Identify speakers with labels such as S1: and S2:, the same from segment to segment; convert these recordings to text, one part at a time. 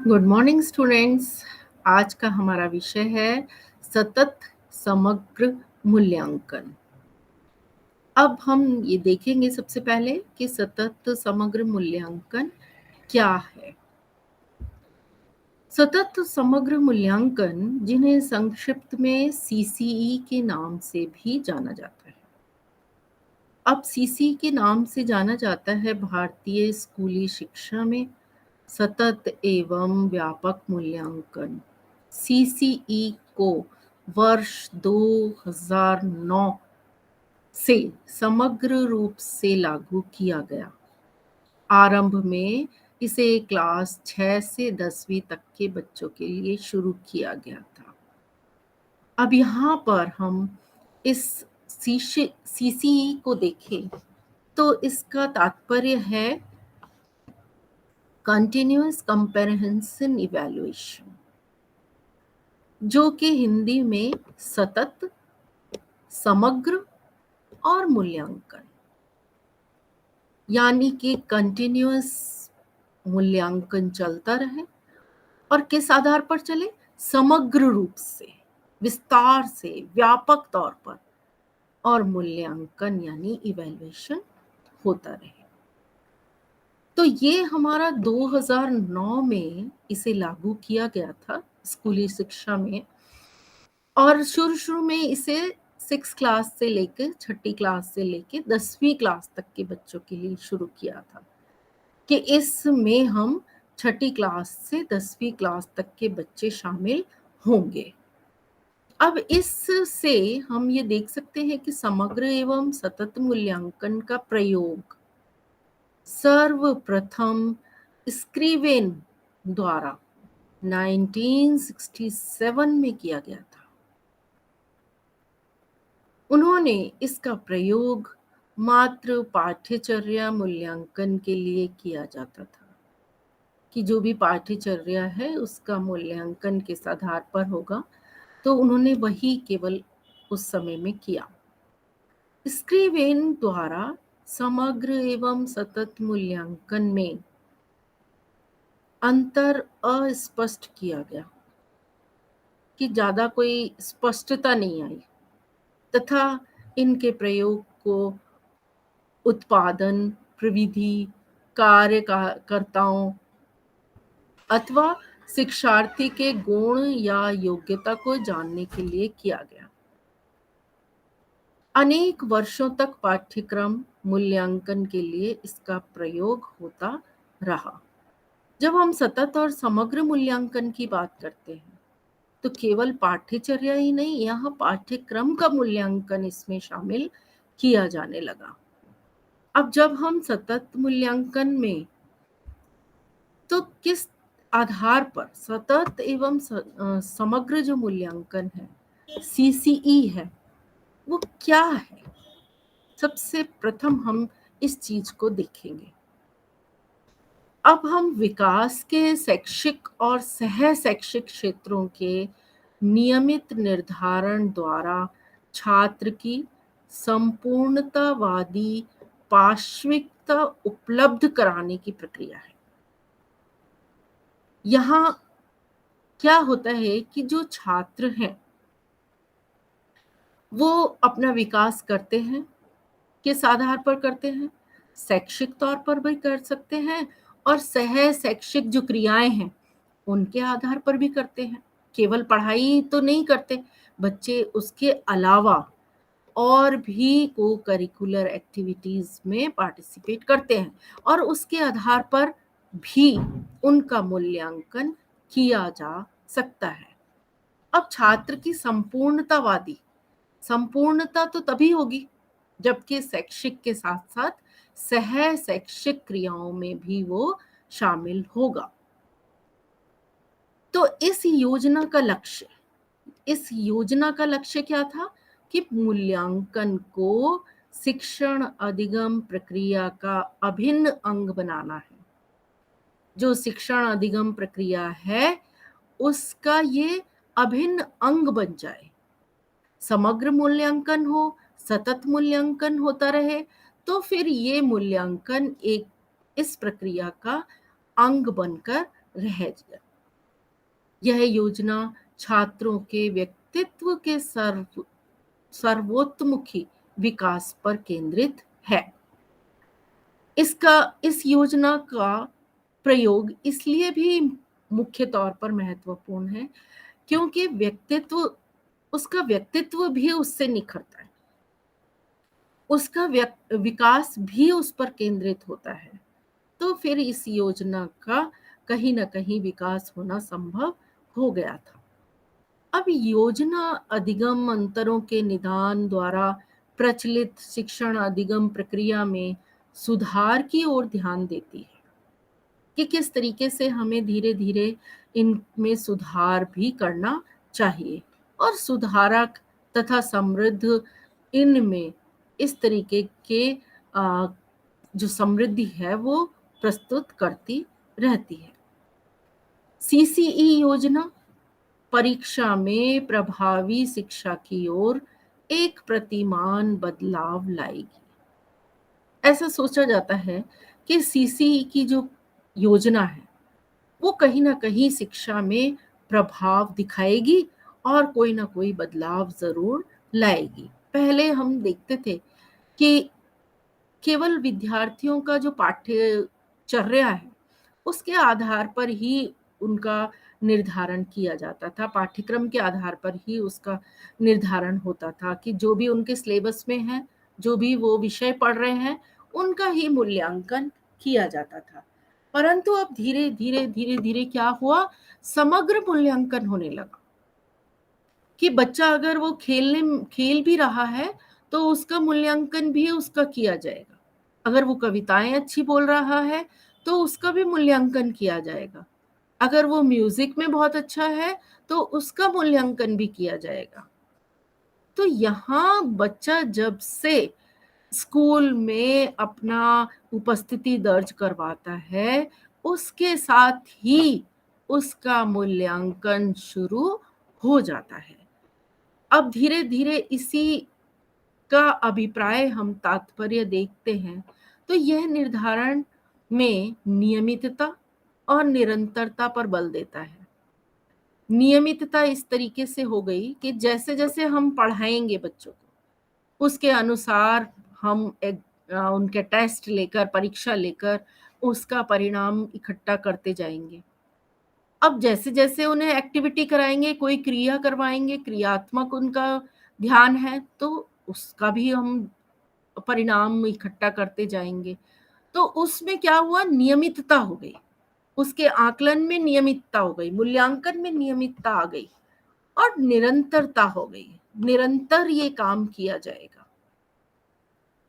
S1: Good morning students. आज का हमारा विषय है सतत समग्र मूल्यांकन। अब हम ये देखेंगे सबसे पहले कि सतत समग्र मूल्यांकन क्या है। सतत समग्र मूल्यांकन, जिन्हें संक्षिप्त में सीसीई के नाम से भी जाना जाता है। अब सीसीई के नाम से जाना जाता है भारतीय स्कूली शिक्षा में सतत एवं व्यापक मूल्यांकन सीसीई को वर्ष 2009 से समग्र रूप से लागू किया गया। आरंभ में इसे क्लास 6 से 10वीं तक के बच्चों के लिए शुरू किया गया था। अब यहाँ पर हम इस सीसीई को देखें तो इसका तात्पर्य है कंटिन्यूअस कंपैरिजन इवैल्यूएशन, जो कि हिंदी में सतत, समग्र और मूल्यांकन, यानी कि कंटिन्यूअस मूल्यांकन चलता रहे और किस आधार पर चले, समग्र रूप से, विस्तार से, व्यापक तौर पर, और मूल्यांकन यानी इवैल्यूएशन होता रहे। तो ये हमारा 2009 में इसे लागू किया गया था स्कूली शिक्षा में, और शुरू में इसे 6 क्लास से लेकर 6ठी क्लास से लेकर 10वीं क्लास तक के बच्चों के लिए शुरू किया था कि इसमें हम 6ठी क्लास से 10वीं क्लास तक के बच्चे शामिल होंगे। अब इससे हम ये देख सकते हैं कि समग्र एवं सतत मूल्यांकन का प्रयोग सर्वप्रथम स्क्रीवेन द्वारा 1967 में किया गया था। उन्होंने इसका प्रयोग मात्र पाठ्यचर्या मूल्यांकन के लिए किया जाता था कि जो भी पाठ्यचर्या है उसका मूल्यांकन किस आधार पर होगा, तो उन्होंने वही केवल उस समय में किया। स्क्रीवेन द्वारा समग्र एवं सतत मूल्यांकन में अंतर अस्पष्ट किया गया कि ज्यादा कोई स्पष्टता नहीं आई, तथा इनके प्रयोग को उत्पादन, प्रविधि, कार्यकर्ताओं अथवा शिक्षार्थी के गुण या योग्यता को जानने के लिए किया गया। अनेक वर्षों तक पाठ्यक्रम मूल्यांकन के लिए इसका प्रयोग होता रहा। जब हम सतत और समग्र मूल्यांकन की बात करते हैं तो केवल पाठ्यचर्या ही नहीं, यहाँ पाठ्यक्रम का मूल्यांकन इसमें शामिल किया जाने लगा। अब जब हम सतत मूल्यांकन में, तो किस आधार पर सतत एवं समग्र जो मूल्यांकन है, सीसीई है, वो क्या है, सबसे प्रथम हम इस चीज को देखेंगे। अब हम विकास के शैक्षिक और सह शैक्षिक क्षेत्रों के नियमित निर्धारण द्वारा छात्र की संपूर्णतावादी पार्श्विकता उपलब्ध कराने की प्रक्रिया है। यहाँ क्या होता है कि जो छात्र हैं वो अपना विकास करते हैं, किस आधार पर करते हैं, शैक्षिक तौर पर भी कर सकते हैं और सह शैक्षिक जो क्रियाएं हैं उनके आधार पर भी करते हैं। केवल पढ़ाई तो नहीं करते बच्चे, उसके अलावा और भी को करिकुलर एक्टिविटीज में पार्टिसिपेट करते हैं और उसके आधार पर भी उनका मूल्यांकन किया जा सकता है। अब छात्र की संपूर्णता तो तभी होगी जबकि शैक्षिक के साथ साथ सह शैक्षिक क्रियाओं में भी वो शामिल होगा। तो इस योजना का लक्ष्य क्या था कि मूल्यांकन को शिक्षण अधिगम प्रक्रिया का अभिन्न अंग बनाना है। जो शिक्षण अधिगम प्रक्रिया है उसका ये अभिन्न अंग बन जाए, समग्र मूल्यांकन हो, सतत मूल्यांकन होता रहे, तो फिर ये मूल्यांकन एक इस प्रक्रिया का अंग बनकर रह जाए। यह योजना छात्रों के व्यक्तित्व के सर्वोत्तमुखी विकास पर केंद्रित है। इस योजना का प्रयोग इसलिए भी मुख्य तौर पर महत्वपूर्ण है क्योंकि उसका व्यक्तित्व भी उससे निखरता है, उसका विकास भी उस पर केंद्रित होता है। तो फिर इस योजना का कहीं ना कहीं विकास होना संभव हो गया था। अब योजना अधिगम अंतरों के निदान द्वारा प्रचलित शिक्षण अधिगम प्रक्रिया में सुधार की ओर ध्यान देती है कि किस तरीके से हमें धीरे धीरे इनमें सुधार भी करना चाहिए और सुधारक तथा समृद्ध इनमें इस तरीके के जो समृद्धि है वो प्रस्तुत करती रहती है। सीसीई योजना परीक्षा में प्रभावी शिक्षा की ओर एक प्रतिमान बदलाव लाएगी। ऐसा सोचा जाता है कि सीसीई की जो योजना है वो कहीं ना कहीं शिक्षा में प्रभाव दिखाएगी और कोई ना कोई बदलाव जरूर लाएगी। पहले हम देखते थे कि केवल विद्यार्थियों का जो पाठ्यचर्या है उसके आधार पर ही उनका निर्धारण किया जाता था, पाठ्यक्रम के आधार पर ही उसका निर्धारण होता था कि जो भी उनके सिलेबस में है, जो भी वो विषय पढ़ रहे हैं, उनका ही मूल्यांकन किया जाता था। परंतु अब धीरे धीरे धीरे धीरे क्या हुआ, समग्र मूल्यांकन होने लगा कि बच्चा अगर वो खेल भी रहा है तो उसका मूल्यांकन भी उसका किया जाएगा। अगर वो कविताएं अच्छी बोल रहा है तो उसका भी मूल्यांकन किया जाएगा। अगर वो म्यूजिक में बहुत अच्छा है तो उसका मूल्यांकन भी किया जाएगा। तो यहाँ बच्चा जब से स्कूल में अपना उपस्थिति दर्ज करवाता है उसके साथ ही उसका मूल्यांकन शुरू हो जाता है। अब धीरे धीरे इसी का अभिप्राय हम तात्पर्य देखते हैं तो यह निर्धारण में नियमितता और निरंतरता पर बल देता है। नियमितता इस तरीके से हो गई कि जैसे जैसे हम पढ़ाएंगे बच्चों को उसके अनुसार हम उनके टेस्ट लेकर, परीक्षा लेकर उसका परिणाम इकट्ठा करते जाएंगे। अब जैसे जैसे उन्हें एक्टिविटी कराएंगे, कोई क्रिया करवाएंगे, क्रियात्मक उनका ध्यान है तो उसका भी हम परिणाम इकट्ठा करते जाएंगे। तो उसमें क्या हुआ, नियमितता हो गई, उसके आकलन में नियमितता हो गई, मूल्यांकन में नियमितता आ गई और निरंतरता हो गई। निरंतर ये काम किया जाएगा।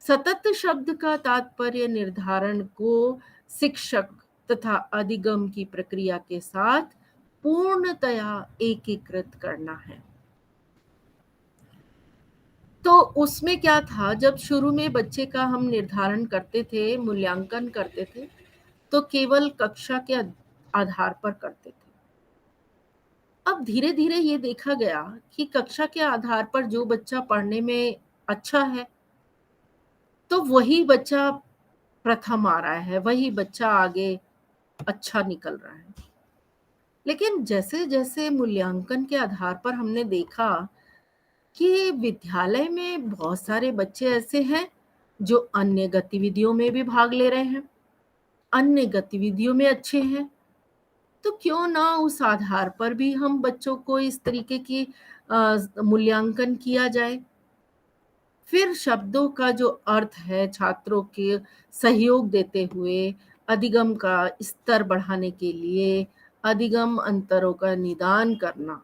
S1: सतत शब्द का तात्पर्य निर्धारण को शिक्षक तथा अधिगम की प्रक्रिया के साथ पूर्णतया एकीकृत करना है। तो उसमें क्या था, जब शुरू में बच्चे का हम निर्धारण करते थे, मूल्यांकन करते थे तो केवल कक्षा के आधार पर करते थे। अब धीरे धीरे ये देखा गया कि कक्षा के आधार पर जो बच्चा पढ़ने में अच्छा है तो वही बच्चा प्रथम आ रहा है, वही बच्चा आगे अच्छा निकल रहा है। लेकिन जैसे जैसे मूल्यांकन के आधार पर हमने देखा कि विद्यालय में बहुत सारे बच्चे ऐसे हैं जो अन्य गतिविधियों में भी भाग ले रहे हैं, अन्य गतिविधियों में अच्छे हैं, तो क्यों ना उस आधार पर भी हम बच्चों को इस तरीके की मूल्यांकन किया जाए। फिर शब्दों का जो अर्थ है छात्रों के सहयोग देते हुए अधिगम का स्तर बढ़ाने के लिए अधिगम अंतरों का निदान करना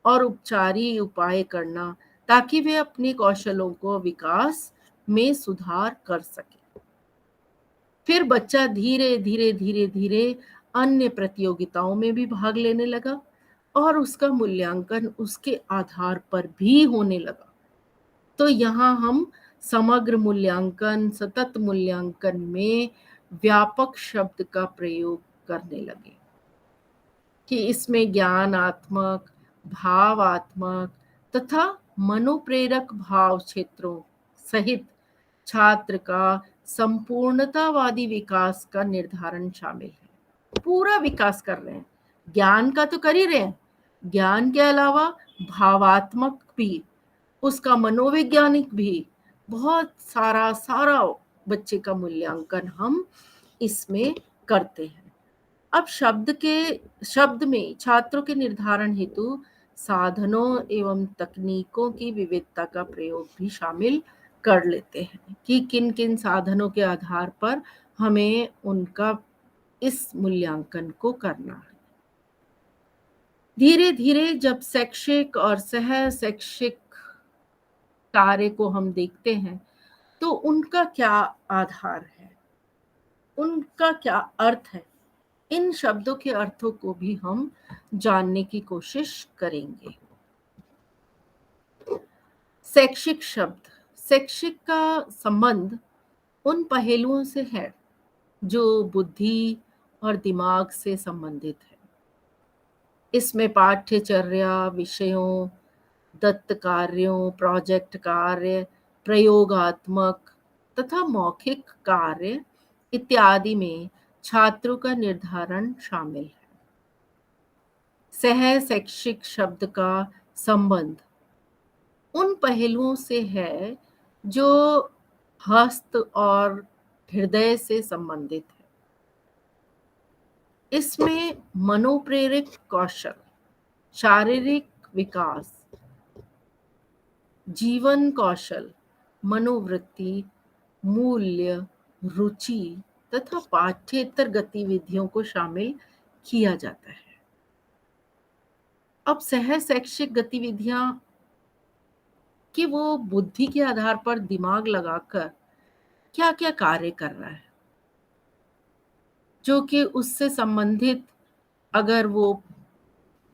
S1: और उपचारी उपाय करना ताकि वे अपने कौशलों को विकास में सुधार कर सके। फिर बच्चा धीरे धीरे धीरे धीरे अन्य प्रतियोगिताओं में भी भाग लेने लगा और उसका मूल्यांकन उसके आधार पर भी होने लगा। तो यहाँ हम समग्र मूल्यांकन, सतत मूल्यांकन में व्यापक शब्द का प्रयोग करने लगे कि इसमें ज्ञानात्मक, भावात्मक तथा मनोप्रेरक भाव क्षेत्रों सहित छात्र का संपूर्णतावादी विकास का निर्धारण शामिल है। पूरा विकास कर रहे हैं, ज्ञान का तो कर ही रहे हैं, ज्ञान के अलावा भावात्मक भी, उसका मनोवैज्ञानिक भी, बहुत सारा सारा बच्चे का मूल्यांकन हम इसमें करते हैं। अब शब्द में छात्रों के निर्धारण हेतु साधनों एवं तकनीकों की विविधता का प्रयोग भी शामिल कर लेते हैं कि किन किन साधनों के आधार पर हमें उनका इस मूल्यांकन को करना है। धीरे धीरे जब शैक्षिक और सह शैक्षिक कार्य को हम देखते हैं तो उनका क्या आधार है, उनका क्या अर्थ है, इन शब्दों के अर्थों को भी हम जानने की कोशिश करेंगे। शैक्षिक शब्द, शैक्षिक का संबंध उन पहलुओं से है जो बुद्धि और दिमाग से संबंधित है। इसमें पाठ्यचर्या, विषयों, दत्त कार्यों, प्रोजेक्ट कार्य, प्रयोगात्मक तथा मौखिक कार्य इत्यादि में छात्रों का निर्धारण शामिल है। सह शैक्षिक शब्द का संबंध उन पहलुओं से है जो हस्त और हृदय से संबंधित है। इसमें मनोप्रेरित कौशल, शारीरिक विकास, जीवन कौशल, मनोवृत्ति, मूल्य, रुचि तथा पाठ्येतर गतिविधियों को शामिल किया जाता है। अब सह शैक्षिक गतिविधियां कि वो बुद्धि के आधार पर दिमाग लगाकर क्या क्या कार्य कर रहा है, जो कि उससे संबंधित, अगर वो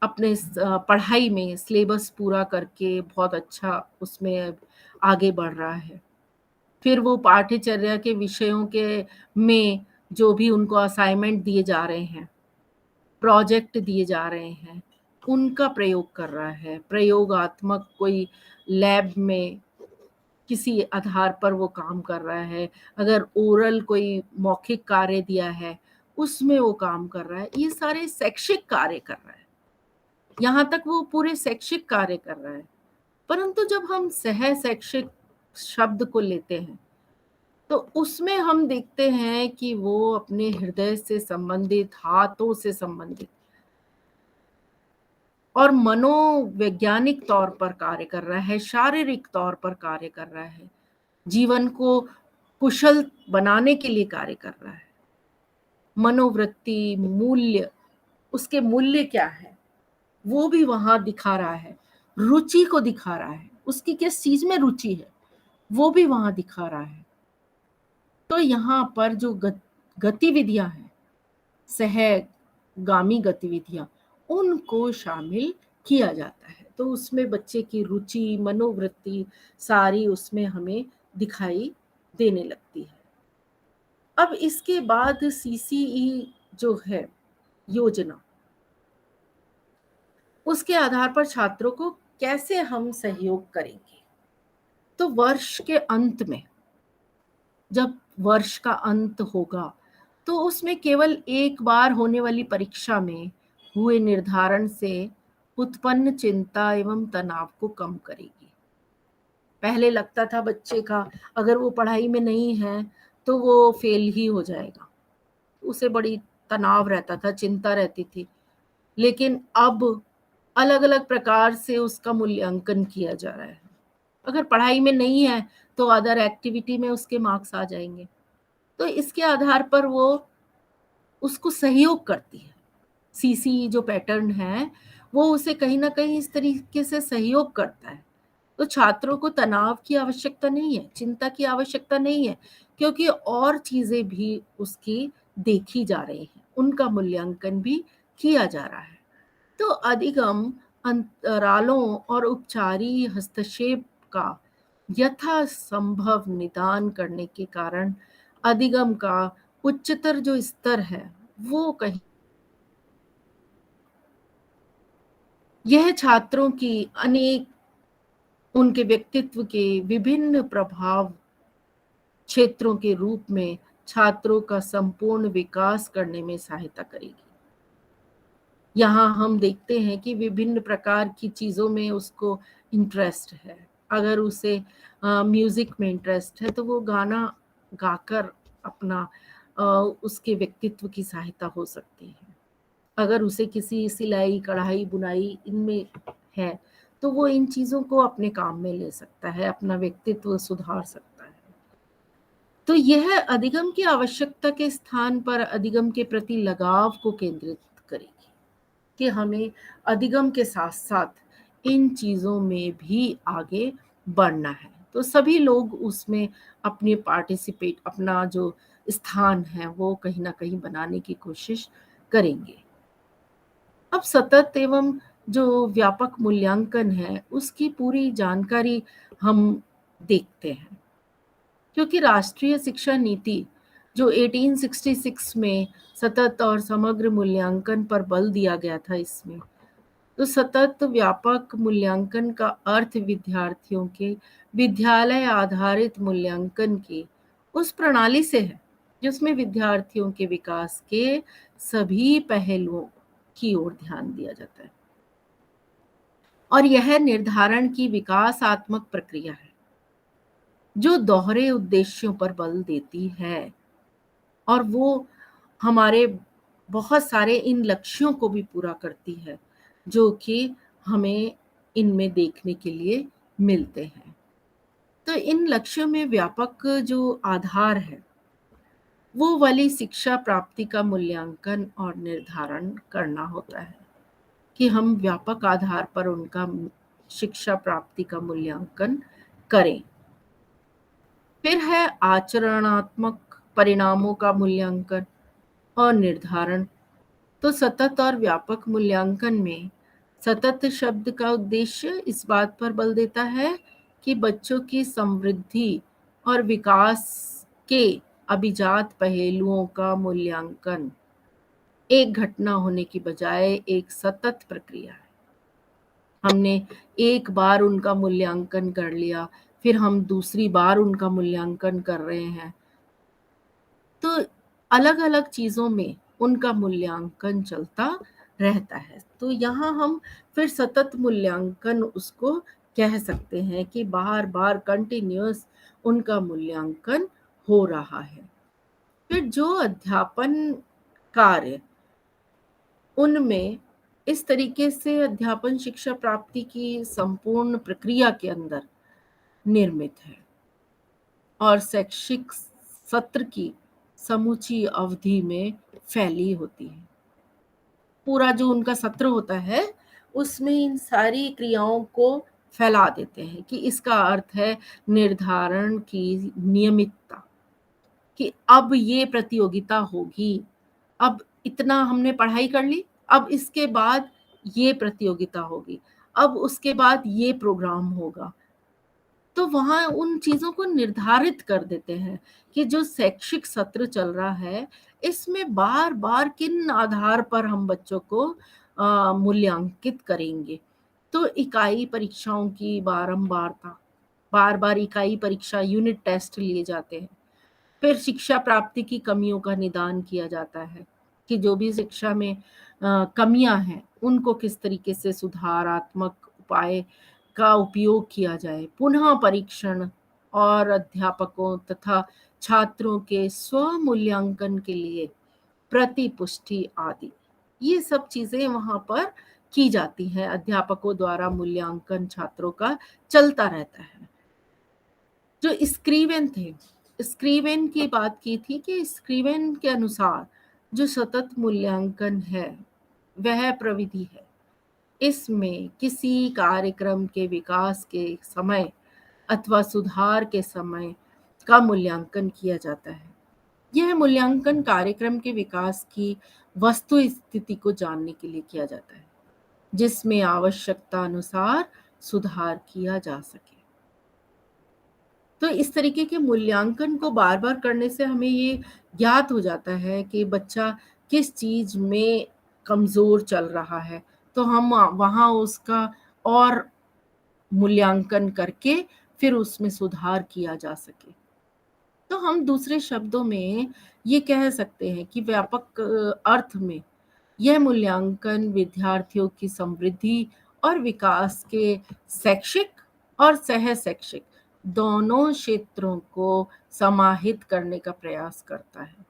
S1: अपने पढ़ाई में सिलेबस पूरा करके बहुत अच्छा उसमें आगे बढ़ रहा है, फिर वो पाठ्यचर्या के विषयों के में जो भी उनको असाइनमेंट दिए जा रहे हैं, प्रोजेक्ट दिए जा रहे हैं, उनका प्रयोग कर रहा है, प्रयोगात्मक कोई लैब में किसी आधार पर वो काम कर रहा है, अगर ओरल कोई मौखिक कार्य दिया है उसमें वो काम कर रहा है, ये सारे शैक्षिक कार्य कर रहा है, यहाँ तक वो पूरे शैक्षिक कार्य कर रहा है। परंतु जब हम सह शैक्षिक शब्द को लेते हैं तो उसमें हम देखते हैं कि वो अपने हृदय से संबंधित, हाथों से संबंधित और मनोवैज्ञानिक तौर पर कार्य कर रहा है, शारीरिक तौर पर कार्य कर रहा है, जीवन को कुशल बनाने के लिए कार्य कर रहा है। मनोवृत्ति, मूल्य, उसके मूल्य क्या है वो भी वहां दिखा रहा है, रुचि को दिखा रहा है, उसकी किस चीज में रुचि है वो भी वहां दिखा रहा है। तो यहाँ पर जो गतिविधियां हैं, सहगामी गतिविधियां, उनको शामिल किया जाता है। तो उसमें बच्चे की रुचि, मनोवृत्ति सारी उसमें हमें दिखाई देने लगती है। अब इसके बाद सीसीई जो है योजना, उसके आधार पर छात्रों को कैसे हम सहयोग करेंगे। तो वर्ष के अंत में, जब वर्ष का अंत होगा तो उसमें केवल एक बार होने वाली परीक्षा में हुए निर्धारण से उत्पन्न चिंता एवं तनाव को कम करेगी। पहले लगता था बच्चे का अगर वो पढ़ाई में नहीं है तो वो फेल ही हो जाएगा, उसे बड़ी तनाव रहता था, चिंता रहती थी। लेकिन अब अलग अलग प्रकार से उसका मूल्यांकन किया जा रहा है। अगर पढ़ाई में नहीं है तो अदर एक्टिविटी में उसके मार्क्स आ जाएंगे, तो इसके आधार पर वो उसको सहयोग करती है। सीसी जो पैटर्न है वो उसे कहीं ना कहीं इस तरीके से सहयोग करता है। तो छात्रों को तनाव की आवश्यकता नहीं है, चिंता की आवश्यकता नहीं है, क्योंकि और चीजें भी उसकी देखी जा रही हैं, उनका मूल्यांकन भी किया जा रहा है। तो अधिगम अंतरालों और उपचारी हस्तक्षेप का यथासंभव निदान करने के कारण अधिगम का उच्चतर जो स्तर है वो कहीं, यह छात्रों की अनेक, उनके व्यक्तित्व के विभिन्न प्रभाव क्षेत्रों के रूप में छात्रों का संपूर्ण विकास करने में सहायता करेगी। यहाँ हम देखते हैं कि विभिन्न प्रकार की चीज़ों में उसको इंटरेस्ट है। अगर उसे म्यूज़िक में इंटरेस्ट है तो वो गाना गाकर अपना उसके व्यक्तित्व की सहायता हो सकती है। अगर उसे किसी सिलाई, कढ़ाई, बुनाई इनमें है, तो वो इन चीज़ों को अपने काम में ले सकता है, अपना व्यक्तित्व सुधार सकता है। तो यह अधिगम की आवश्यकता के स्थान पर अधिगम के प्रति लगाव को केंद्रित करेगी कि हमें अधिगम के साथ-साथ इन चीज़ों में भी आगे बढ़ना है। तो सभी लोग उसमें अपने पार्टिसिपेट अपना जो स्थान है वो कहीं न कहीं बनाने की कोशिश करेंगे। अब सतत एवं जो व्यापक मूल्यांकन है, उसकी पूरी जानकारी हम देखते हैं। क्योंकि राष्ट्रीय शिक्षा नीति जो 1866 में सतत और समग्र मूल्यांकन पर बल दिया गया था इसमें, तो सतत व्यापक मूल्यांकन का अर्थ विद्यार्थियों के विद्यालय आधारित मूल्यांकन की उस प्रणाली से है जिसमें विद्यार्थियों के विकास के सभी पहलुओं की ओर ध्यान दिया जाता है और यह निर्धारण की विकासात्मक प्रक्रिया है जो दोहरे उद्देश्यों पर बल देती है और वो हमारे बहुत सारे इन लक्ष्यों को भी पूरा करती है जो कि हमें इनमें देखने के लिए मिलते हैं। तो इन लक्ष्यों में व्यापक जो आधार है वो वाली शिक्षा प्राप्ति का मूल्यांकन और निर्धारण करना होता है कि हम व्यापक आधार पर उनका शिक्षा प्राप्ति का मूल्यांकन करें। फिर है आचरणात्मक परिणामों का मूल्यांकन और निर्धारण। तो सतत और व्यापक मूल्यांकन में सतत शब्द का उद्देश्य इस बात पर बल देता है कि बच्चों की समृद्धि और विकास के अभिजात पहलुओं का मूल्यांकन एक घटना होने की बजाय एक सतत प्रक्रिया है। हमने एक बार उनका मूल्यांकन कर लिया, फिर हम दूसरी बार उनका मूल्यांकन कर रहे हैं, तो अलग-अलग चीज़ों में उनका मूल्यांकन चलता रहता है। तो यहाँ हम फिर सतत मूल्यांकन उसको कह सकते हैं कि बार-बार कंटिन्यूअस उनका मूल्यांकन हो रहा है। फिर जो अध्यापन कार्य उनमें इस तरीके से अध्यापन शिक्षा प्राप्ति की संपूर्ण प्रक्रिया के अंदर निर्मित है और शैक्षिक सत्र की समूची अवधि में फैली होती है। पूरा जो उनका सत्र होता है उसमें इन सारी क्रियाओं को फैला देते हैं कि इसका अर्थ है निर्धारण की नियमितता कि अब ये प्रतियोगिता होगी, अब इतना हमने पढ़ाई कर ली, अब इसके बाद ये प्रतियोगिता होगी, अब उसके बाद ये प्रोग्राम होगा। तो वहाँ उन चीज़ों को निर्धारित कर देते हैं कि जो शैक्षिक सत्र चल रहा है, इसमें बार-बार किन आधार पर हम बच्चों को मूल्यांकित करेंगे। तो इकाई परीक्षाओं की बारंबारता, बार-बार इकाई परीक्षा यूनिट टेस्ट लिए जाते हैं। फिर शिक्षा प्राप्ति की कमियों का निदान किया जाता है कि जो भी शिक्षा में कमियां हैं उनको किस तरीके से सुधारात्मक उपाय का उपयोग किया जाए। पुनः परीक्षण और अध्यापकों तथा छात्रों के स्व मूल्यांकन के लिए प्रतिपुष्टि आदि ये सब चीजें वहां पर की जाती हैं। अध्यापकों द्वारा मूल्यांकन छात्रों का चलता रहता है। जो स्क्रीवेन थे, स्क्रीवेन की बात की थी कि स्क्रीवेन के अनुसार जो सतत मूल्यांकन है वह प्रविधि है। इसमें किसी कार्यक्रम के विकास के समय अथवा सुधार के समय का मूल्यांकन किया जाता है। यह मूल्यांकन कार्यक्रम के विकास की वस्तु स्थिति को जानने के लिए किया जाता है जिसमें आवश्यकता अनुसार सुधार किया जा सके। तो इस तरीके के मूल्यांकन को बार-बार करने से हमें ये ज्ञात हो जाता है कि बच्चा किस चीज़ में कमज़ोर चल रहा है, तो हम वहाँ उसका और मूल्यांकन करके फिर उसमें सुधार किया जा सके। तो हम दूसरे शब्दों में ये कह सकते हैं कि व्यापक अर्थ में यह मूल्यांकन विद्यार्थियों की समृद्धि और विकास के शैक्षिक और सह शैक्षिक दोनों क्षेत्रों को समाहित करने का प्रयास करता है।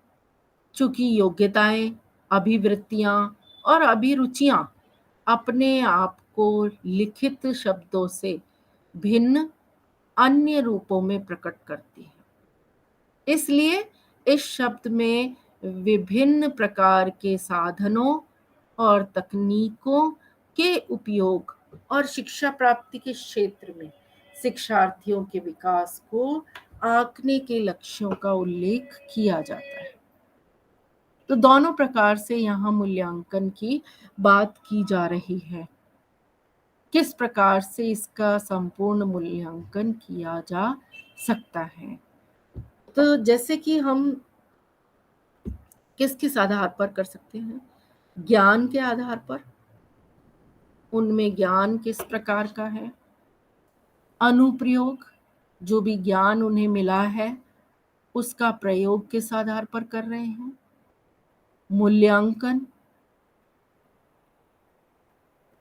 S1: चूंकि योग्यताएं, अभिवृत्तियां और अभिरुचियां अपने आप को लिखित शब्दों से भिन्न अन्य रूपों में प्रकट करती है, इसलिए इस शब्द में विभिन्न प्रकार के साधनों और तकनीकों के उपयोग और शिक्षा प्राप्ति के क्षेत्र में शिक्षार्थियों के विकास को आंकने के लक्ष्यों का उल्लेख किया जाता है। तो दोनों प्रकार से यहाँ मूल्यांकन की बात की जा रही है। किस प्रकार से इसका संपूर्ण मूल्यांकन किया जा सकता है? तो जैसे कि हम किस आधार पर कर सकते हैं? ज्ञान के आधार पर। उनमें ज्ञान किस प्रकार का है? अनुप्रयोग, जो भी ज्ञान उन्हें मिला है उसका प्रयोग किस आधार पर कर रहे हैं? मूल्यांकन,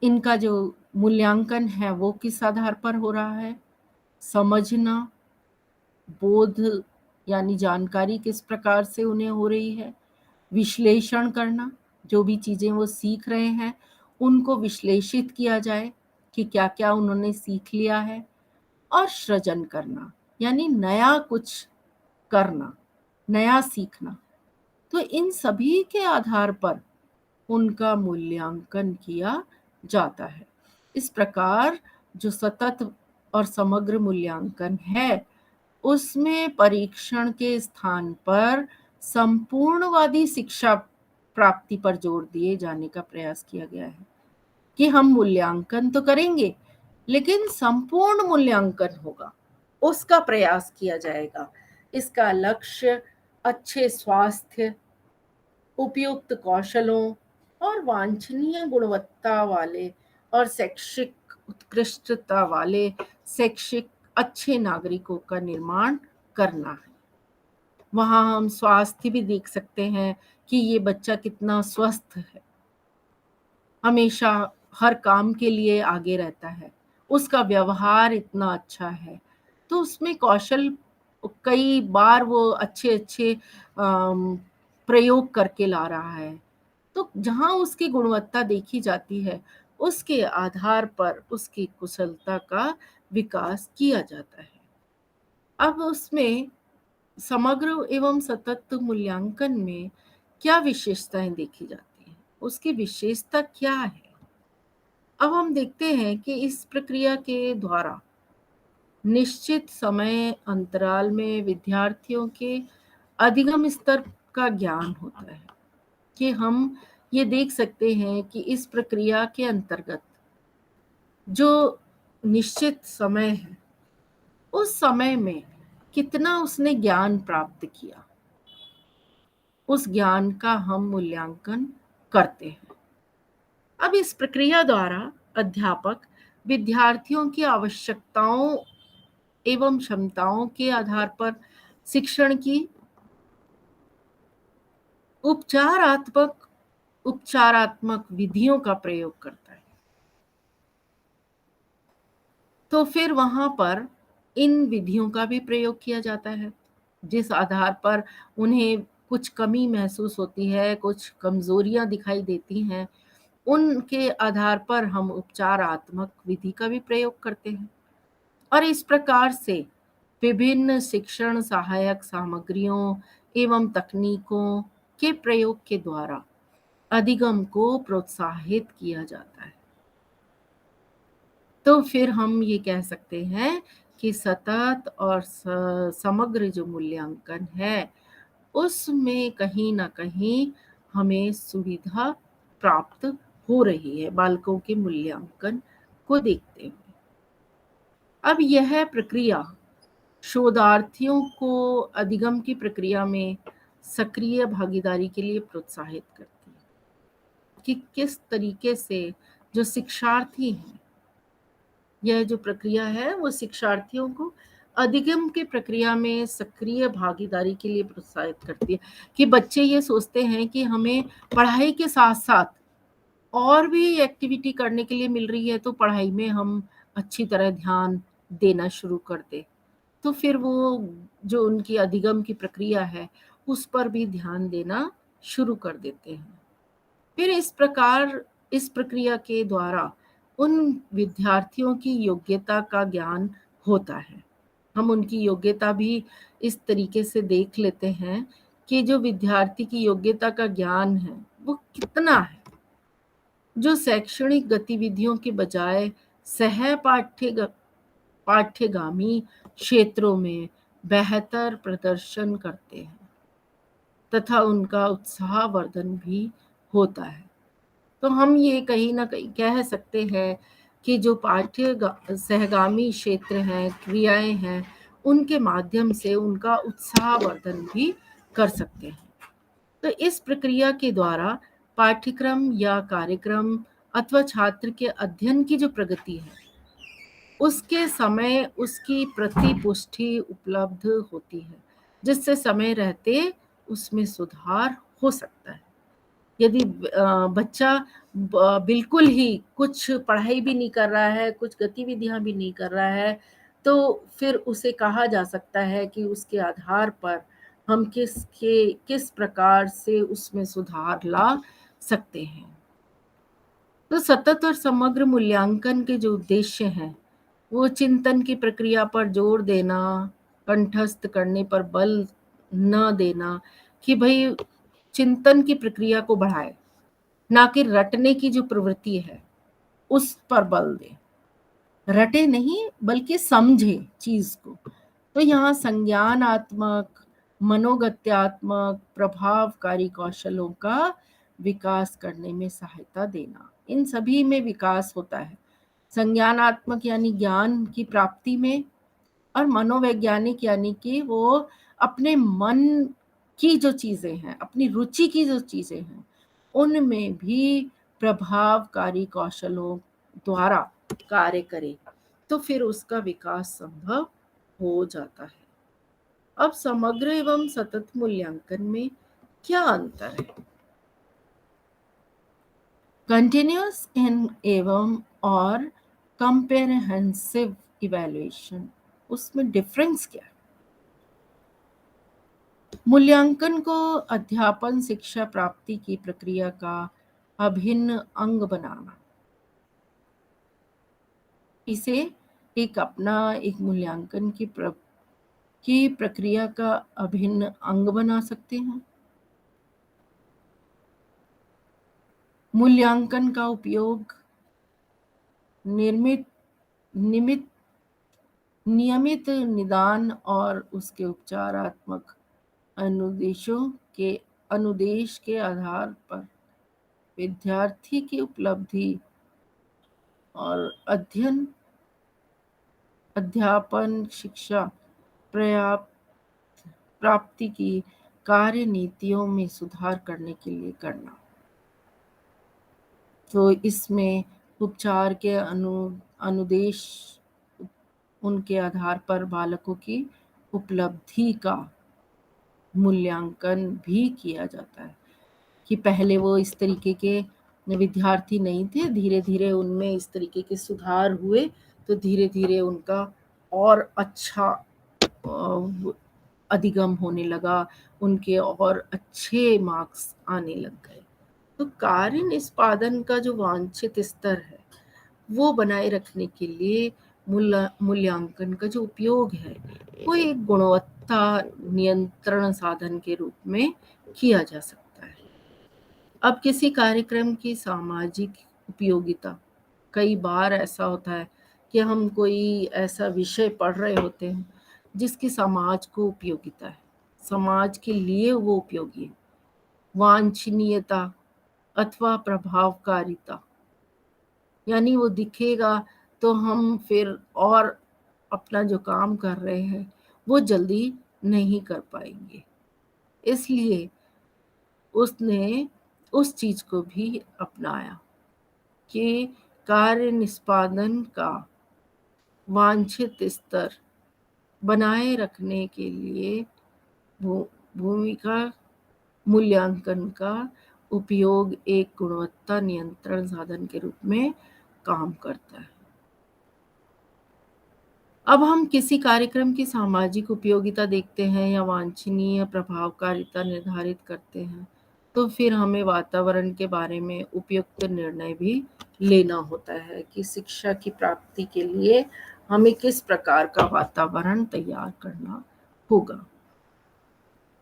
S1: इनका जो मूल्यांकन है वो किस आधार पर हो रहा है? समझना, बोध यानी जानकारी किस प्रकार से उन्हें हो रही है? विश्लेषण करना, जो भी चीजें वो सीख रहे हैं उनको विश्लेषित किया जाए कि क्या क्या उन्होंने सीख लिया है। और सृजन करना, यानी नया कुछ करना, नया सीखना। तो इन सभी के आधार पर उनका मूल्यांकन किया जाता है। इस प्रकार जो सतत और समग्र मूल्यांकन है उसमें परीक्षण के स्थान पर संपूर्णवादी शिक्षा प्राप्ति पर जोर दिए जाने का प्रयास किया गया है कि हम मूल्यांकन तो करेंगे लेकिन संपूर्ण मूल्यांकन होगा, उसका प्रयास किया जाएगा। इसका लक्ष्य अच्छे स्वास्थ्य, उपयुक्त कौशलों और वांछनीय गुणवत्ता वाले और शैक्षिक उत्कृष्टता वाले शैक्षिक अच्छे नागरिकों का निर्माण करना है। वहाँ हम स्वास्थ्य भी देख सकते हैं कि ये बच्चा कितना स्वस्थ है, हमेशा हर काम के लिए आगे रहता है, उसका व्यवहार इतना अच्छा है। तो उसमें कौशल कई बार वो अच्छे अच्छे प्रयोग करके ला रहा है। तो जहाँ उसकी गुणवत्ता देखी जाती है उसके आधार पर उसकी कुशलता का विकास किया जाता है। अब उसमें समग्र एवं सतत मूल्यांकन में क्या विशेषताएं देखी जाती हैं? उसकी विशेषता क्या है? अब हम देखते हैं कि इस प्रक्रिया के द्वारा निश्चित समय अंतराल में विद्यार्थियों के अधिगम स्तर का ज्ञान होता है कि हम ये देख सकते हैं कि इस प्रक्रिया के अंतर्गत जो निश्चित समय है उस समय में कितना उसने ज्ञान प्राप्त किया, उस ज्ञान का हम मूल्यांकन करते हैं। अब इस प्रक्रिया द्वारा अध्यापक विद्यार्थियों की आवश्यकताओं एवं क्षमताओं के आधार पर शिक्षण की उपचारात्मक विधियों का प्रयोग करता है। तो फिर वहां पर इन विधियों का भी प्रयोग किया जाता है जिस आधार पर उन्हें कुछ कमी महसूस होती है, कुछ कमजोरियां दिखाई देती हैं, उनके आधार पर हम उपचारात्मक विधि का भी प्रयोग करते हैं। और इस प्रकार से विभिन्न शिक्षण सहायक सामग्रियों एवं तकनीकों के प्रयोग के द्वारा अधिगम को प्रोत्साहित किया जाता है। तो फिर हम ये कह सकते हैं कि सतत और समग्र जो मूल्यांकन है उसमें कहीं ना कहीं हमें सुविधा प्राप्त हो रही है बालकों के मूल्यांकन को देखते हुए। अब यह प्रक्रिया शोधार्थियों को अधिगम की प्रक्रिया में सक्रिय भागीदारी के लिए प्रोत्साहित करती है कि किस तरीके से जो शिक्षार्थी हैं, यह जो प्रक्रिया है वो शिक्षार्थियों को अधिगम की प्रक्रिया में सक्रिय भागीदारी के लिए प्रोत्साहित करती है कि बच्चे ये सोचते हैं कि हमें पढ़ाई के साथ साथ और भी एक्टिविटी करने के लिए मिल रही है तो पढ़ाई में हम अच्छी तरह ध्यान देना शुरू कर दें। तो फिर वो जो उनकी अधिगम की प्रक्रिया है, उस पर भी ध्यान देना शुरू कर देते हैं। फिर इस प्रक्रिया के द्वारा उन विद्यार्थियों की योग्यता का ज्ञान होता है। हम उनकी योग्यता भी इस तरीके से देख लेते हैं कि जो विद्यार्थी की योग्यता का ज्ञान है, वो कितना है। जो शैक्षणिक गतिविधियों के बजाय सह पाठ्यगामी क्षेत्रों में बेहतर प्रदर्शन करते हैं तथा उनका उत्साहवर्धन भी होता है। तो हम ये कहीं न कहीं कह सकते हैं कि जो सहगामी क्षेत्र हैं, क्रियाएँ हैं, उनके माध्यम से उनका उत्साहवर्धन भी कर सकते हैं। तो इस प्रक्रिया के द्वारा पाठ्यक्रम या कार्यक्रम अथवा छात्र के अध्ययन की जो प्रगति है, उसके समय उसकी प्रतिपुष्टि उपलब्ध होती है, जिससे समय रहते उसमें सुधार हो सकता है। यदि बच्चा बिल्कुल ही कुछ पढ़ाई भी नहीं कर रहा है, कुछ गतिविधियां भी नहीं कर रहा है, तो फिर उसे कहा जा सकता है कि उसके आधार पर हम किस प्रकार से उसमें सुधार ला सकते हैं। तो सतत और समग्र मूल्यांकन के जो उद्देश्य हैं, वो चिंतन की प्रक्रिया पर जोर देना, कंठस्थ करने पर बल न देना, कि भाई चिंतन की प्रक्रिया को बढ़ाए, ना कि रटने की जो प्रवृत्ति है उस पर बल दे। रटे नहीं बल्कि समझे चीज को। तो यहाँ संज्ञानात्मक, मनोगत्यात्मक, प्रभावकारी कौशलों का विकास करने में सहायता देना, इन सभी में विकास होता है। संज्ञानात्मक यानी ज्ञान की प्राप्ति में, और मनोवैज्ञानिक यानी कि वो अपने मन की जो चीजें हैं, अपनी रुचि की जो चीजें हैं, उनमें भी प्रभावकारी कौशलों द्वारा कार्य करे, तो फिर उसका विकास संभव हो जाता है। अब समग्र एवं सतत मूल्यांकन में क्या अंतर है? कंटिन्यूअस इन एवं और कंप्रेहेंसिव इवैल्यूएशन, उसमें डिफरेंस क्या है? मूल्यांकन को अध्यापन शिक्षा प्राप्ति की प्रक्रिया का अभिन्न अंग बनाना, इसे एक मूल्यांकन की प्रक्रिया का अभिन्न अंग बना सकते हैं। मूल्यांकन का उपयोग निर्मित निमित नियमित निदान और उसके उपचारात्मक अनुदेशों के अनुदेश के आधार पर विद्यार्थी की उपलब्धि और अध्यापन शिक्षा प्राप्ति की कार्य नीतियों में सुधार करने के लिए करना। तो इसमें उपचार के अनुदेश उनके आधार पर बालकों की उपलब्धि का मूल्यांकन भी किया जाता है, कि पहले वो इस तरीके के विद्यार्थी नहीं थे, धीरे धीरे उनमें इस तरीके के सुधार हुए, तो धीरे धीरे उनका और अच्छा अधिगम होने लगा, उनके और अच्छे मार्क्स आने लग गए। तो कार्य निष्पादन का जो वांछित स्तर है, वो बनाए रखने के लिए मूल्यांकन का जो उपयोग है, वो एक गुणवत्ता नियंत्रण साधन के रूप में किया जा सकता है। अब किसी कार्यक्रम की सामाजिक उपयोगिता, कई बार ऐसा होता है कि हम कोई ऐसा विषय पढ़ रहे होते हैं जिसकी समाज को उपयोगिता है, समाज के लिए वो उपयोगी है। वांछनीयता अथवा प्रभावकारिता, यानी वो दिखेगा तो हम फिर और अपना जो काम कर रहे हैं वो जल्दी नहीं कर पाएंगे, इसलिए उसने उस चीज को भी अपनाया कि कार्य निष्पादन का वांछित स्तर बनाए रखने के लिए भूमिका मूल्यांकन का उपयोग एक गुणवत्ता नियंत्रण साधन के रूप में काम करता है। अब हम किसी कार्यक्रम की सामाजिक उपयोगिता देखते हैं या वांछनीय प्रभावकारिता निर्धारित करते हैं, तो फिर हमें वातावरण के बारे में उपयुक्त निर्णय भी लेना होता है कि शिक्षा की प्राप्ति के लिए हमें किस प्रकार का वातावरण तैयार करना होगा।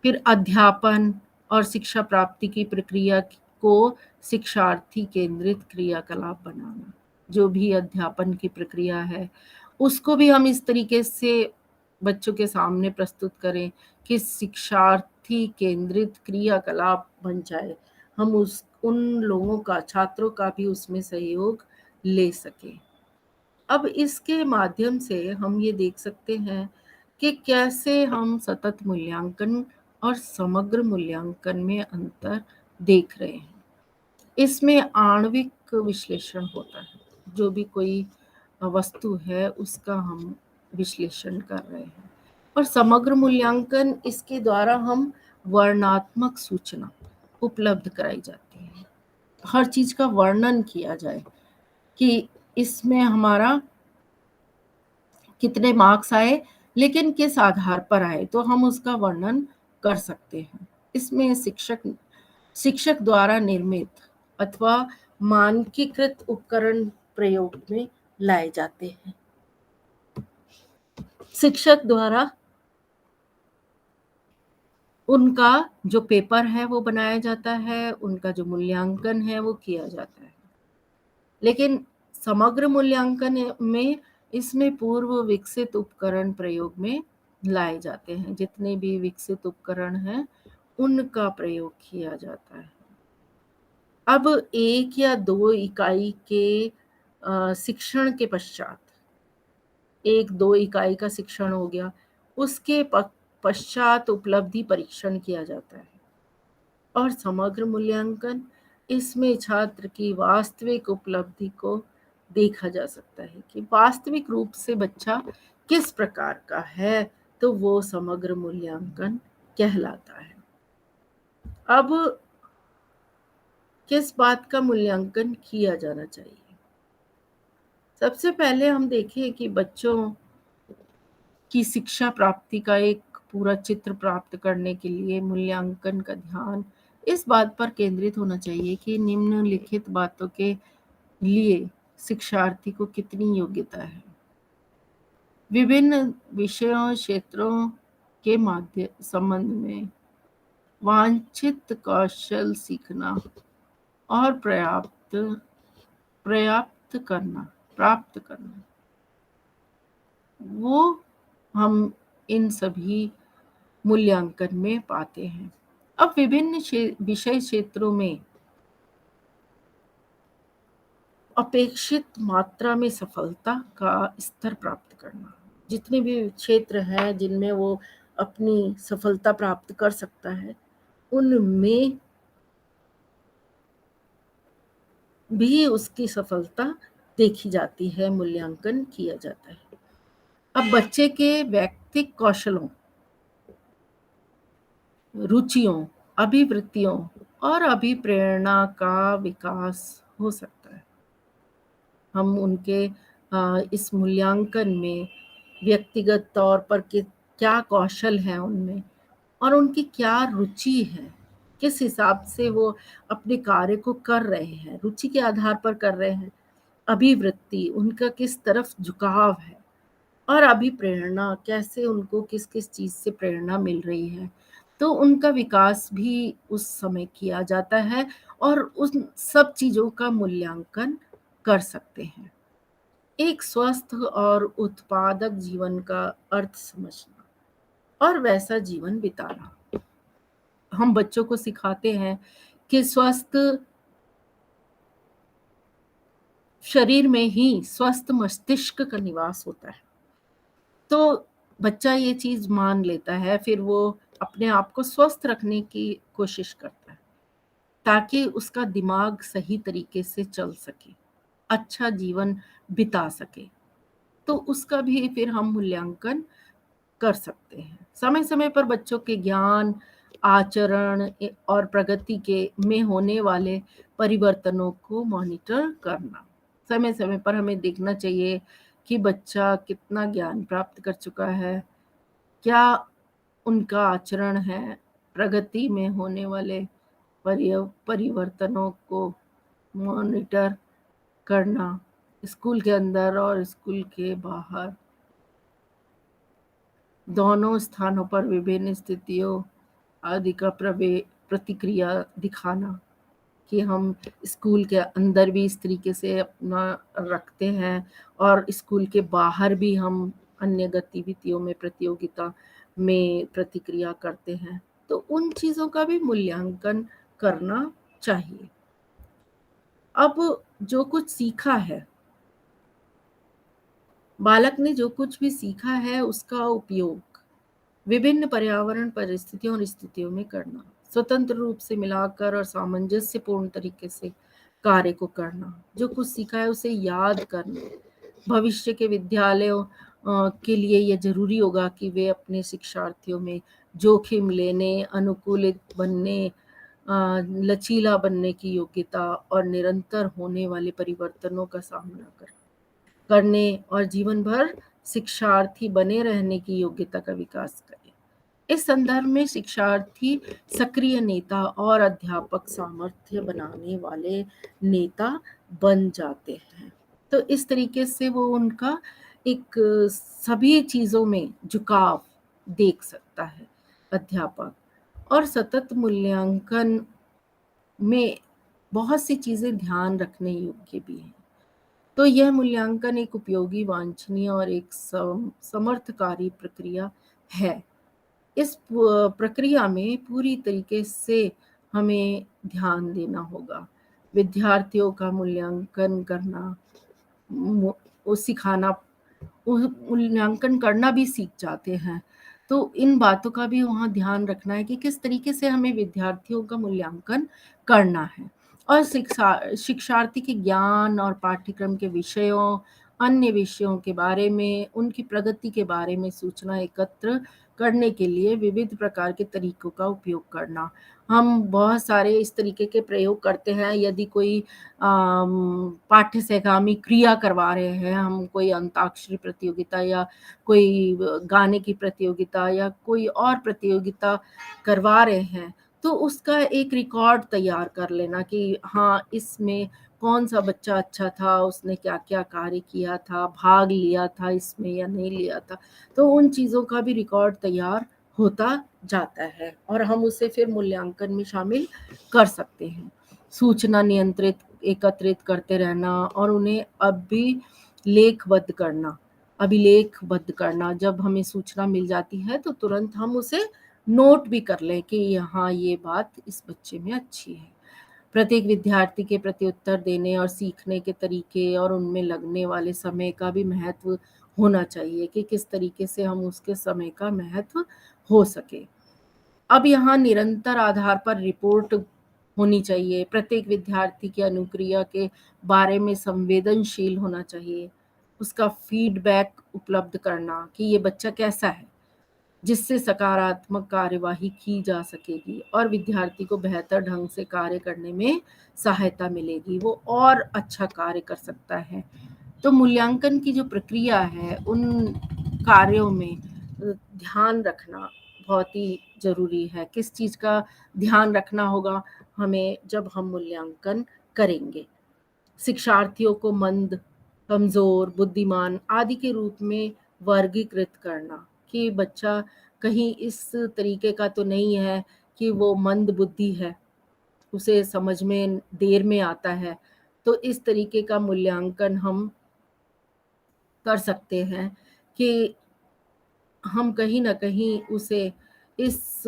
S1: फिर अध्यापन और शिक्षा प्राप्ति की प्रक्रिया को शिक्षार्थी केंद्रित क्रियाकलाप बनाना। जो भी अध्यापन की प्रक्रिया है उसको भी हम इस तरीके से बच्चों के सामने प्रस्तुत करें कि शिक्षार्थी केंद्रित क्रियाकलाप बन जाए, हम उस उन लोगों का, छात्रों का भी उसमें सहयोग ले सकें। अब इसके माध्यम से हम ये देख सकते हैं कि कैसे हम सतत मूल्यांकन और समग्र मूल्यांकन में अंतर देख रहे हैं। इसमें आणविक विश्लेषण होता है, जो भी कोई वस्तु है उसका हम विश्लेषण कर रहे हैं, और समग्र मूल्यांकन इसके द्वारा हम वर्णनात्मक सूचना उपलब्ध कराई जाती है। हर चीज का वर्णन किया जाए कि इसमें हमारा कितने मार्क्स आए, लेकिन किस आधार पर आए, तो हम उसका वर्णन कर सकते हैं। इसमें शिक्षक द्वारा निर्मित अथवा मानकीकृत उपकरण प्रयोग में लाए जाते हैं। शिक्षक द्वारा उनका जो पेपर है वो बनाया जाता है, उनका जो मूल्यांकन है वो किया जाता है। लेकिन समग्र मूल्यांकन में इसमें पूर्व विकसित उपकरण प्रयोग में लाए जाते हैं। जितने भी विकसित उपकरण हैं उनका प्रयोग किया जाता है। अब 1 या 2 इकाई के शिक्षण के पश्चात, 1-2 इकाई का शिक्षण हो गया, उसके पश्चात उपलब्धि परीक्षण किया जाता है। और समग्र मूल्यांकन, इसमें छात्र की वास्तविक उपलब्धि को देखा जा सकता है कि वास्तविक रूप से बच्चा किस प्रकार का है, तो वो समग्र मूल्यांकन कहलाता है। अब किस बात का मूल्यांकन किया जाना चाहिए? सबसे पहले हम देखें कि बच्चों की शिक्षा प्राप्ति का एक पूरा चित्र प्राप्त करने के लिए मूल्यांकन का ध्यान इस बात पर केंद्रित होना चाहिए कि निम्नलिखित बातों के लिए शिक्षार्थी को कितनी योग्यता है। विभिन्न विषयों क्षेत्रों के संबंध में वांछित कौशल सीखना और प्राप्त करना, वो हम इन सभी मूल्यांकन में पाते हैं। अब विभिन्न विषय क्षेत्रों में अपेक्षित मात्रा में सफलता का स्तर प्राप्त करना, जितने भी क्षेत्र हैं जिनमें वो अपनी सफलता प्राप्त कर सकता है, उनमें भी उसकी सफलता देखी जाती है, मूल्यांकन किया जाता है। अब बच्चे के व्यक्तिगत कौशलों, रुचियों, अभिवृत्तियों और अभिप्रेरणा का विकास हो सकता है। हम उनके इस मूल्यांकन में व्यक्तिगत तौर पर क्या कौशल है उनमें, और उनकी क्या रुचि है, किस हिसाब से वो अपने कार्य को कर रहे हैं, रुचि के आधार पर कर रहे हैं, अभिवृत्ति, उनका किस तरफ झुकाव है, और अभिप्रेरणा, कैसे उनको किस किस चीज से प्रेरणा मिल रही है, तो उनका विकास भी उस समय किया जाता है और उन सब चीजों का मूल्यांकन कर सकते हैं। एक स्वस्थ और उत्पादक जीवन का अर्थ समझना और वैसा जीवन बिताना। हम बच्चों को सिखाते हैं कि स्वस्थ शरीर में ही स्वस्थ मस्तिष्क का निवास होता है। तो बच्चा ये चीज मान लेता है, फिर वो अपने आप को स्वस्थ रखने की कोशिश करता है ताकि उसका दिमाग सही तरीके से चल सके, अच्छा जीवन बिता सके। तो उसका भी फिर हम मूल्यांकन कर सकते हैं। समय समय पर बच्चों के ज्ञान आचरण और प्रगति के में होने वाले परिवर्तनों को मॉनिटर करना। समय समय पर हमें देखना चाहिए कि बच्चा कितना ज्ञान प्राप्त कर चुका है, क्या उनका आचरण है, प्रगति में होने वाले परिवर्तनों को मॉनिटर करना स्कूल के अंदर और स्कूल के बाहर दोनों स्थानों पर विभिन्न स्थितियों आदि का प्रतिक्रिया दिखाना कि हम स्कूल के अंदर भी इस तरीके से अपना रखते हैं और स्कूल के बाहर भी हम अन्य गतिविधियों में प्रतियोगिता में प्रतिक्रिया करते हैं, तो उन चीज़ों का भी मूल्यांकन करना चाहिए। अब जो कुछ सीखा है, बालक ने जो कुछ भी सीखा है उसका उपयोग विभिन्न पर्यावरण परिस्थितियों और स्थितियों में करना, स्वतंत्र रूप से मिलाकर और सामंजस्यपूर्ण तरीके से कार्य को करना, जो कुछ सीखा है उसे याद करना। भविष्य के विद्यालयों के लिए यह जरूरी होगा कि वे अपने शिक्षार्थियों में जोखिम लेने, अनुकूलित बनने, लचीला बनने की योग्यता और निरंतर होने वाले परिवर्तनों का सामना करने और जीवन भर शिक्षार्थी बने रहने की योग्यता का विकास करें। इस संदर्भ में शिक्षार्थी सक्रिय नेता और अध्यापक सामर्थ्य बनाने वाले नेता बन जाते हैं। तो इस तरीके से वो उनका एक सभी चीज़ों में झुकाव देख सकता है अध्यापक। और सतत मूल्यांकन में बहुत सी चीज़ें ध्यान रखने योग्य भी हैं। तो यह मूल्यांकन एक उपयोगी, वांछनीय और एक समर्थकारी प्रक्रिया है। इस प्रक्रिया में पूरी तरीके से हमें ध्यान देना होगा। विद्यार्थियों का मूल्यांकन करना, वो सिखाना, मूल्यांकन करना भी सीख जाते हैं। तो इन बातों का भी वहाँ ध्यान रखना है कि किस तरीके से हमें विद्यार्थियों का मूल्यांकन करना है और शिक्षार्थी के ज्ञान और पाठ्यक्रम के विषयों, अन्य विषयों के बारे में, उनकी प्रगति के बारे में सूचना एकत्र करने के लिए विविध प्रकार के तरीकों का उपयोग करना। हम बहुत सारे इस तरीके के प्रयोग करते हैं। यदि कोई पाठ्य सहगामी क्रिया करवा रहे हैं, हम कोई अंताक्षरी प्रतियोगिता या कोई गाने की प्रतियोगिता या कोई और प्रतियोगिता करवा रहे हैं, तो उसका एक रिकॉर्ड तैयार कर लेना कि हाँ, इसमें कौन सा बच्चा अच्छा था, उसने क्या क्या कार्य किया था, भाग लिया था इसमें या नहीं लिया था। तो उन चीज़ों का भी रिकॉर्ड तैयार होता जाता है और हम उसे फिर मूल्यांकन में शामिल कर सकते हैं। सूचना नियंत्रित एकत्रित करते रहना और उन्हें अभिलेखबद्ध करना। जब हमें सूचना मिल जाती है तो तुरंत हम उसे नोट भी कर लें कि हाँ, ये बात इस बच्चे में अच्छी है। प्रत्येक विद्यार्थी के प्रत्युत्तर देने और सीखने के तरीके और उनमें लगने वाले समय का भी महत्व होना चाहिए कि किस तरीके से हम उसके समय का महत्व हो सके। अब यहाँ निरंतर आधार पर रिपोर्ट होनी चाहिए। प्रत्येक विद्यार्थी की अनुक्रिया के बारे में संवेदनशील होना चाहिए। उसका फीडबैक उपलब्ध करना कि ये बच्चा कैसा है, जिससे सकारात्मक कार्यवाही की जा सकेगी और विद्यार्थी को बेहतर ढंग से कार्य करने में सहायता मिलेगी, वो और अच्छा कार्य कर सकता है। तो मूल्यांकन की जो प्रक्रिया है, उन कार्यों में ध्यान रखना बहुत ही ज़रूरी है। किस चीज़ का ध्यान रखना होगा हमें जब हम मूल्यांकन करेंगे? शिक्षार्थियों को मंद, कमज़ोर, बुद्धिमान आदि के रूप में वर्गीकृत करना कि बच्चा कहीं इस तरीके का तो नहीं है कि वो मंद बुद्धि है, उसे समझ में देर में आता है। तो इस तरीके का मूल्यांकन हम कर सकते हैं कि हम कहीं न कहीं उसे इस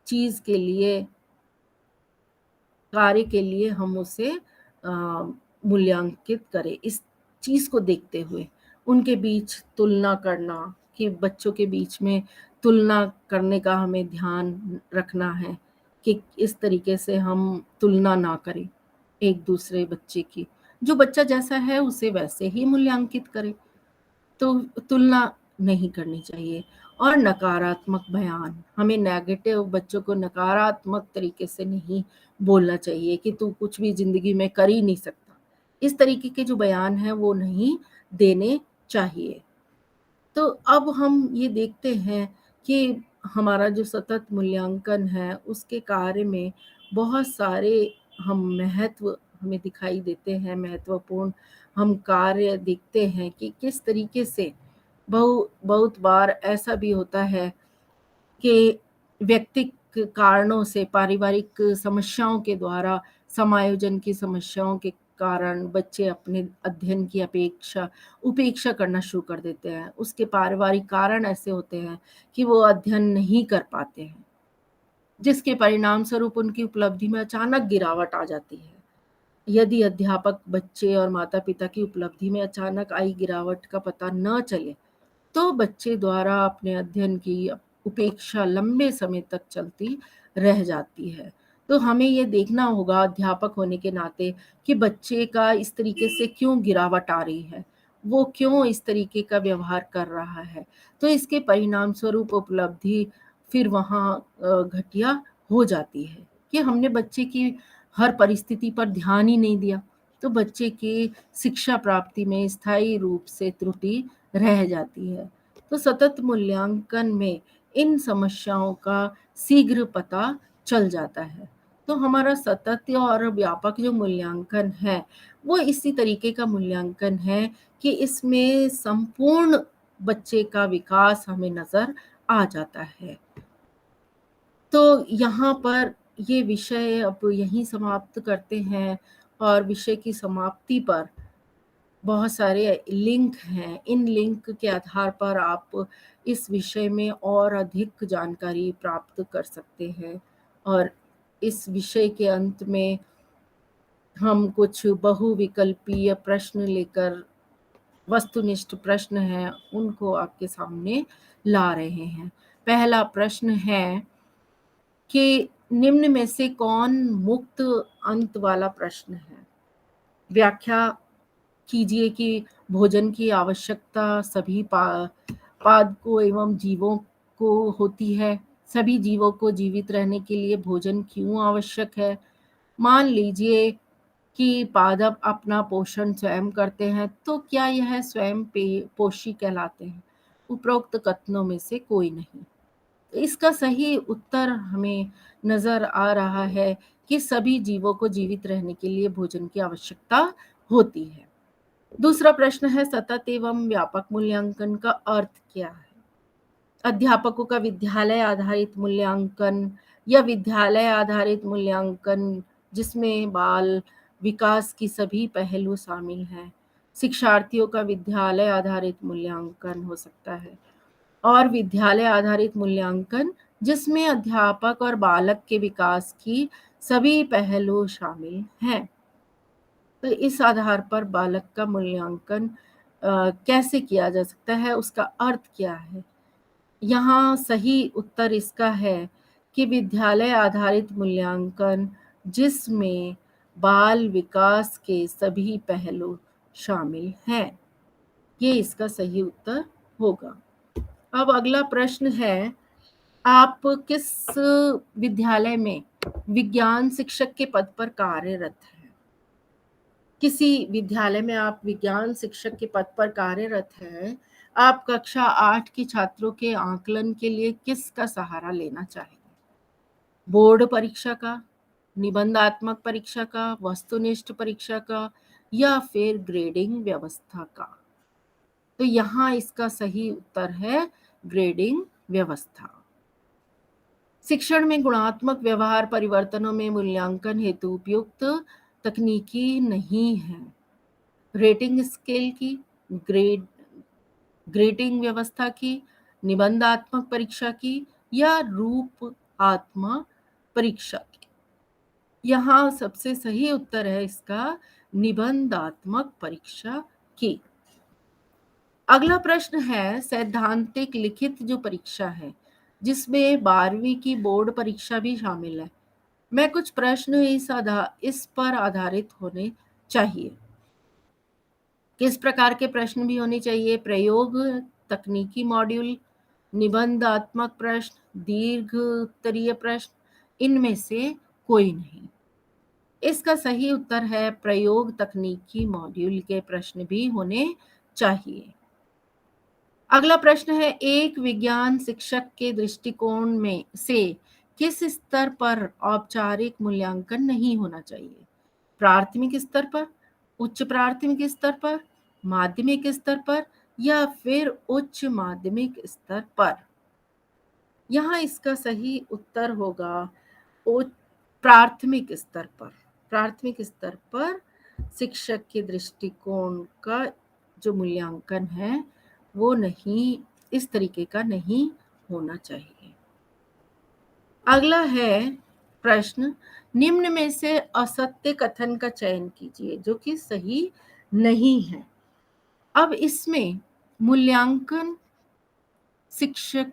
S1: चीज़ के लिए, कार्य के लिए हम उसे मूल्यांकित करें। इस चीज़ को देखते हुए उनके बीच तुलना करना कि बच्चों के बीच में तुलना करने का हमें ध्यान रखना है कि इस तरीके से हम तुलना ना करें एक दूसरे बच्चे की। जो बच्चा जैसा है उसे वैसे ही मूल्यांकित करें। तो तुलना नहीं करनी चाहिए और नकारात्मक बयान। हमें नेगेटिव बच्चों को नकारात्मक तरीके से नहीं बोलना चाहिए कि तू कुछ भी ज़िंदगी में कर ही नहीं सकता। इस तरीके के जो बयान हैं वो नहीं देने चाहिए। तो अब हम ये देखते हैं कि हमारा जो सतत मूल्यांकन है उसके कार्य में बहुत सारे हम महत्व हमें दिखाई देते हैं, महत्वपूर्ण हम कार्य देखते हैं कि किस तरीके से बहुत बार ऐसा भी होता है कि व्यक्तिक कारणों से, पारिवारिक समस्याओं के द्वारा, समायोजन की समस्याओं के कारण बच्चे अपने अध्ययन की उपेक्षा करना शुरू कर देते हैं। उसके पारिवारिक कारण ऐसे होते हैं कि वो अध्ययन नहीं कर पाते हैं, जिसके परिणाम स्वरूप उनकी उपलब्धि में अचानक गिरावट आ जाती है। यदि अध्यापक बच्चे और माता-पिता की उपलब्धि में अचानक आई गिरावट का पता न चले, तो बच्चे द्वारा अपने अध्ययन की उपेक्षा लंबे समय तक चलती रह जाती है। तो हमें ये देखना होगा अध्यापक होने के नाते कि बच्चे का इस तरीके से क्यों गिरावट आ रही है, वो क्यों इस तरीके का व्यवहार कर रहा है। तो इसके परिणाम स्वरूप उपलब्धि फिर वहाँ घटिया हो जाती है कि हमने बच्चे की हर परिस्थिति पर ध्यान ही नहीं दिया, तो बच्चे की शिक्षा प्राप्ति में स्थायी रूप से त्रुटि रह जाती है। तो सतत मूल्यांकन में इन समस्याओं का शीघ्र पता चल जाता है। तो हमारा सतत और व्यापक जो मूल्यांकन है, वो इसी तरीके का मूल्यांकन है कि इसमें संपूर्ण बच्चे का विकास हमें नज़र आ जाता है। तो यहाँ पर ये विषय अब यहीं समाप्त करते हैं और विषय की समाप्ति पर बहुत सारे लिंक हैं। इन लिंक के आधार पर आप इस विषय में और अधिक जानकारी प्राप्त कर सकते हैं और इस विषय के अंत में हम कुछ बहुविकल्पीय प्रश्न लेकर वस्तुनिष्ठ प्रश्न हैं उनको आपके सामने ला रहे हैं। पहला प्रश्न है कि निम्न में से कौन मुक्त अंत वाला प्रश्न है? व्याख्या कीजिए कि भोजन की आवश्यकता सभी पादकों एवं जीवों को होती है। सभी जीवों को जीवित रहने के लिए भोजन क्यों आवश्यक है? मान लीजिए कि पादप अपना पोषण स्वयं करते हैं, तो क्या यह स्वयं पोषी कहलाते हैं? उपरोक्त कथनों में से कोई नहीं। इसका सही उत्तर हमें नज़र आ रहा है कि सभी जीवों को जीवित रहने के लिए भोजन की आवश्यकता होती है। दूसरा प्रश्न है सतत एवं व्यापक मूल्यांकन का अर्थ क्या है? अध्यापकों का विद्यालय आधारित मूल्यांकन या विद्यालय आधारित मूल्यांकन जिसमें बाल विकास की सभी पहलू शामिल हैं। शिक्षार्थियों का विद्यालय आधारित मूल्यांकन हो सकता है और विद्यालय आधारित मूल्यांकन जिसमें अध्यापक और बालक के विकास की सभी पहलू शामिल हैं। तो इस आधार पर बालक का मूल्यांकन कैसे किया जा सकता है, उसका अर्थ क्या है? यहाँ सही उत्तर इसका है कि विद्यालय आधारित मूल्यांकन जिसमें बाल विकास के सभी पहलू शामिल हैं, ये इसका सही उत्तर होगा। अब अगला प्रश्न है, आप किस विद्यालय में विज्ञान शिक्षक के पद पर कार्यरत हैं? किसी विद्यालय में आप विज्ञान शिक्षक के पद पर कार्यरत हैं, आप कक्षा 8 के छात्रों के आकलन के लिए किसका सहारा लेना चाहेंगे? बोर्ड परीक्षा का, निबंधात्मक परीक्षा का, वस्तुनिष्ठ परीक्षा का या फिर ग्रेडिंग व्यवस्था का? तो यहाँ इसका सही उत्तर है ग्रेडिंग व्यवस्था। शिक्षण में गुणात्मक व्यवहार परिवर्तनों में मूल्यांकन हेतु उपयुक्त तकनीकी नहीं है। रेटिंग स्केल की, ग्रेडिंग व्यवस्था की, निबंधात्मक परीक्षा की या रूप आत्मा परीक्षा की? यहाँ सबसे सही उत्तर है इसका निबंधात्मक परीक्षा की। अगला प्रश्न है सैद्धांतिक लिखित जो परीक्षा है जिसमें 12वीं की बोर्ड परीक्षा भी शामिल है। मैं कुछ प्रश्न इस पर आधारित होने चाहिए। किस प्रकार के प्रश्न भी होने चाहिए? प्रयोग, तकनीकी मॉड्यूल, निबंधात्मक प्रश्न, दीर्घ उत्तरीय प्रश्न, इनमें से कोई नहीं। इसका सही उत्तर है प्रयोग तकनीकी मॉड्यूल के प्रश्न भी होने चाहिए। अगला प्रश्न है, एक विज्ञान शिक्षक के दृष्टिकोण में से किस स्तर पर औपचारिक मूल्यांकन नहीं होना चाहिए? प्राथमिक स्तर पर, उच्च प्राथमिक स्तर पर, माध्यमिक स्तर पर या फिर उच्च माध्यमिक स्तर पर? यहाँ इसका सही उत्तर होगा प्राथमिक स्तर पर। प्राथमिक स्तर पर शिक्षक के दृष्टिकोण का जो मूल्यांकन है वो नहीं, इस तरीके का नहीं होना चाहिए। अगला है प्रश्न, निम्न में से असत्य कथन का चयन कीजिए जो कि सही नहीं है। अब इसमें मूल्यांकन शिक्षक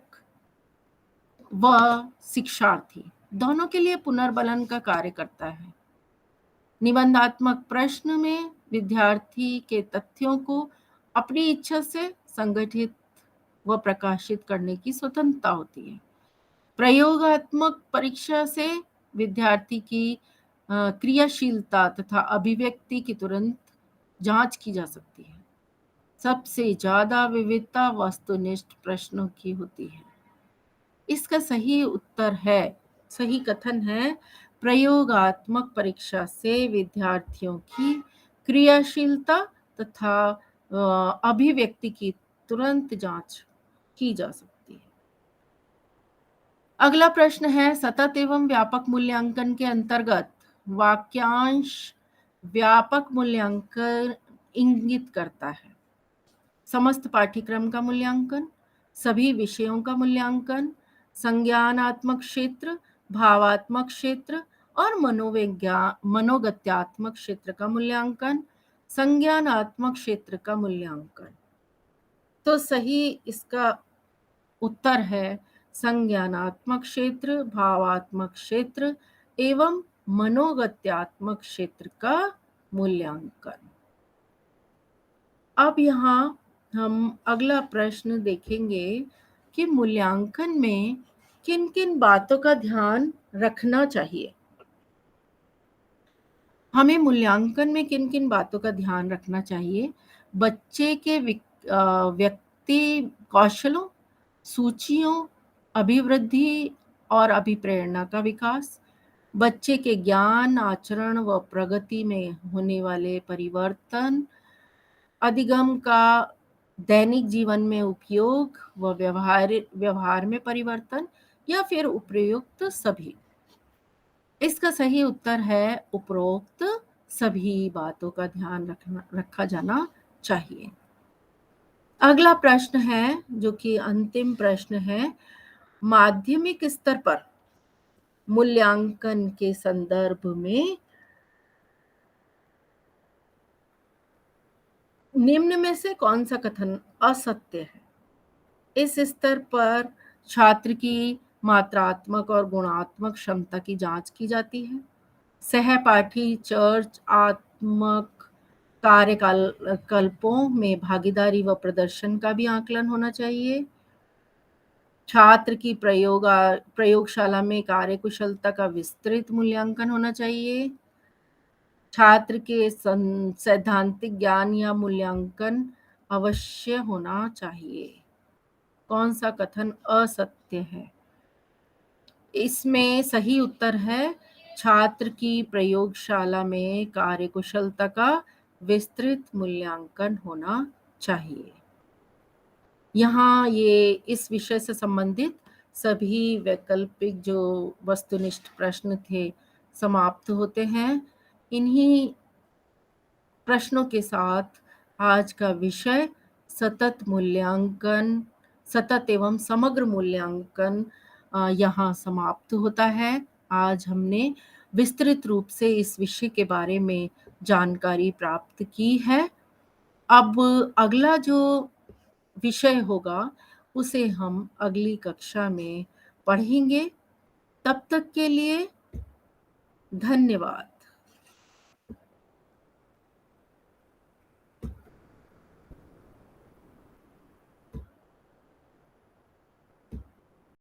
S1: व शिक्षार्थी दोनों के लिए पुनर्बलन का कार्य करता है। निबंधात्मक प्रश्न में विद्यार्थी के तथ्यों को अपनी इच्छा से संगठित व प्रकाशित करने की स्वतंत्रता होती है। प्रयोगात्मक परीक्षा से विद्यार्थी की क्रियाशीलता तथा अभिव्यक्ति की तुरंत जांच की जा सकती है। सबसे ज्यादा विविधता वस्तुनिष्ठ प्रश्नों की होती है। इसका सही उत्तर है, सही कथन है, प्रयोगात्मक परीक्षा से विद्यार्थियों की क्रियाशीलता तथा अभिव्यक्ति की तुरंत जांच की जा सकती है। अगला प्रश्न है, सतत एवं व्यापक मूल्यांकन के अंतर्गत वाक्यांश व्यापक मूल्यांकन इंगित करता है। समस्त पाठ्यक्रम का मूल्यांकन, सभी विषयों का मूल्यांकन, संज्ञानात्मक क्षेत्र, भावात्मक क्षेत्र और मनोगत्यात्मक क्षेत्र का मूल्यांकन, संज्ञानात्मक क्षेत्र का मूल्यांकन। तो सही इसका उत्तर है संज्ञानात्मक क्षेत्र, भावात्मक क्षेत्र एवं मनोगत्यात्मक क्षेत्र का मूल्यांकन। अब यहाँ हम अगला प्रश्न देखेंगे कि मूल्यांकन में किन किन बातों का ध्यान रखना चाहिए। हमें मूल्यांकन में किन किन बातों का ध्यान रखना चाहिए? बच्चे के व्यक्ति कौशलों, सूचियों, अभिवृद्धि और अभिप्रेरणा का विकास, बच्चे के ज्ञान, आचरण व प्रगति में होने वाले परिवर्तन, अधिगम का दैनिक जीवन में उपयोग व व्यवहार में परिवर्तन या फिर उपयुक्त सभी। इसका सही उत्तर है उपरोक्त सभी बातों का ध्यान रखा जाना चाहिए। अगला प्रश्न है जो कि अंतिम प्रश्न है, माध्यमिक स्तर पर मूल्यांकन के संदर्भ में निम्न में से कौन सा कथन असत्य है? इस स्तर पर छात्र की मात्रात्मक और गुणात्मक क्षमता की जांच की जाती है। सहपाठी चर्चात्मक कार्यकल्पों में भागीदारी व प्रदर्शन का भी आकलन होना चाहिए। छात्र की प्रयोगशाला में कार्यकुशलता का विस्तृत मूल्यांकन होना चाहिए। छात्र के सैद्धांतिक ज्ञान या मूल्यांकन अवश्य होना चाहिए। कौन सा कथन असत्य है? इसमें सही उत्तर है छात्र की प्रयोगशाला में कार्यकुशलता का विस्तृत मूल्यांकन होना चाहिए। यहाँ ये इस विषय से संबंधित सभी वैकल्पिक जो वस्तुनिष्ठ प्रश्न थे समाप्त होते हैं। इन्हीं प्रश्नों के साथ आज का विषय सतत मूल्यांकन, सतत एवं समग्र मूल्यांकन यहाँ समाप्त होता है। आज हमने विस्तृत रूप से इस विषय के बारे में जानकारी प्राप्त की है। अब अगला जो विषय होगा उसे हम अगली कक्षा में पढ़ेंगे। तब तक के लिए धन्यवाद।